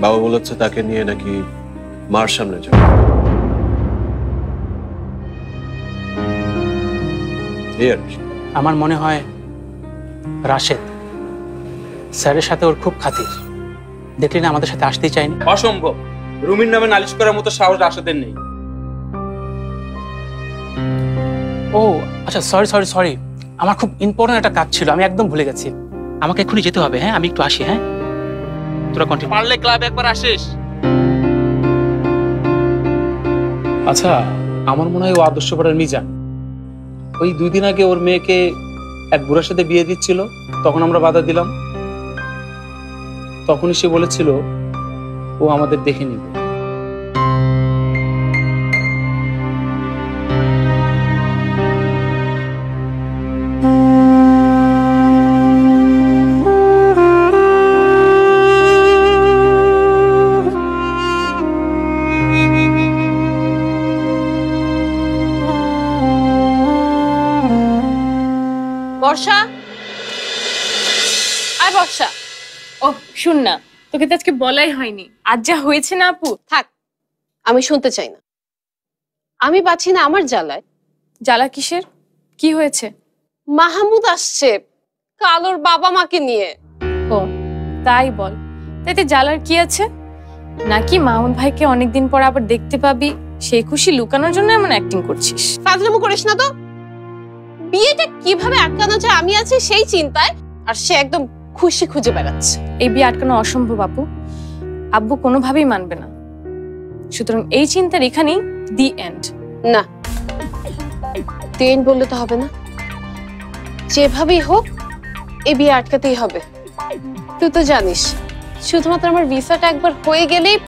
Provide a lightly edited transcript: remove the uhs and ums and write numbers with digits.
বাবা বলেছে তাকে নিয়ে নাকি মার সামনে যাবে। আমার মনে হয় রাশেদ স্যারের সাথে ওর খুব খাতির, দেখলি না আমাদের সাথে আসতেই চাইনি। অসম্ভব, রুমির নামে নালিশ করার মতো সাহস রাশেদের নেই। ও আচ্ছা, সরি সরি সরি, আমার খুব ইম্পর্টেন্ট একটা কাজ ছিল, আমি একদম ভুলে গেছি। আমাকে এক্ষুনি যেতে হবে। হ্যাঁ, আমি একটু আসি। হ্যাঁ, তোরা কন্টিনিউ। পারলে ক্লাবে একবার আসিস। আচ্ছা, আমার মনে হয় ও আদর্শ পাড়ার মিজান। ওই 2 দিন আগে ওর মেয়েকে এক বুড়ার সাথে বিয়ে দিচ্ছিল, তখন আমরা বাধা দিলাম। তখনই সে বলেছিল ও আমাদের দেখে নিবে। বর্ষা, আর বর্ষা, ও শুন না, তোকে তো আজকে বলাই হয়নি। আজ যা হয়েছে না আপু। থাক, আমি শুনতে চাই না। আমি পাচ্ছি না আমার জ্বালায়। জ্বালা কিসের? কি হয়েছে? মাহমুদ আসছে কালোর বাবা মাকে নিয়ে। ও তাই বল, তাইতে জ্বালার কি আছে? নাকি মামুন ভাইকে অনেকদিন পর আবার দেখতে পাবি, সেই খুশি লুকানোর জন্য এমন অ্যাক্টিং করছিস? ফাজলামো করিস না তো। বিয়েটা কিভাবে আটকানো যায় আমি আছি সেই চিন্তায়, আর সে একদম খুশি খুঁজে বেড়াচ্ছে। এই বিয়ে আটকানো অসম্ভব আপু, আব্বু কোনোভাবেই মানবে না। সুতরাং এই চিন্তার এখানেই দি এন্ড। না, দেন বললে তো হবে না, যেভাবেই হোক এই বিয়ে আটকাতেই হবে। তুই তো জানিস শুধুমাত্র আমার ভিসাটা একবার হয়ে গেলেই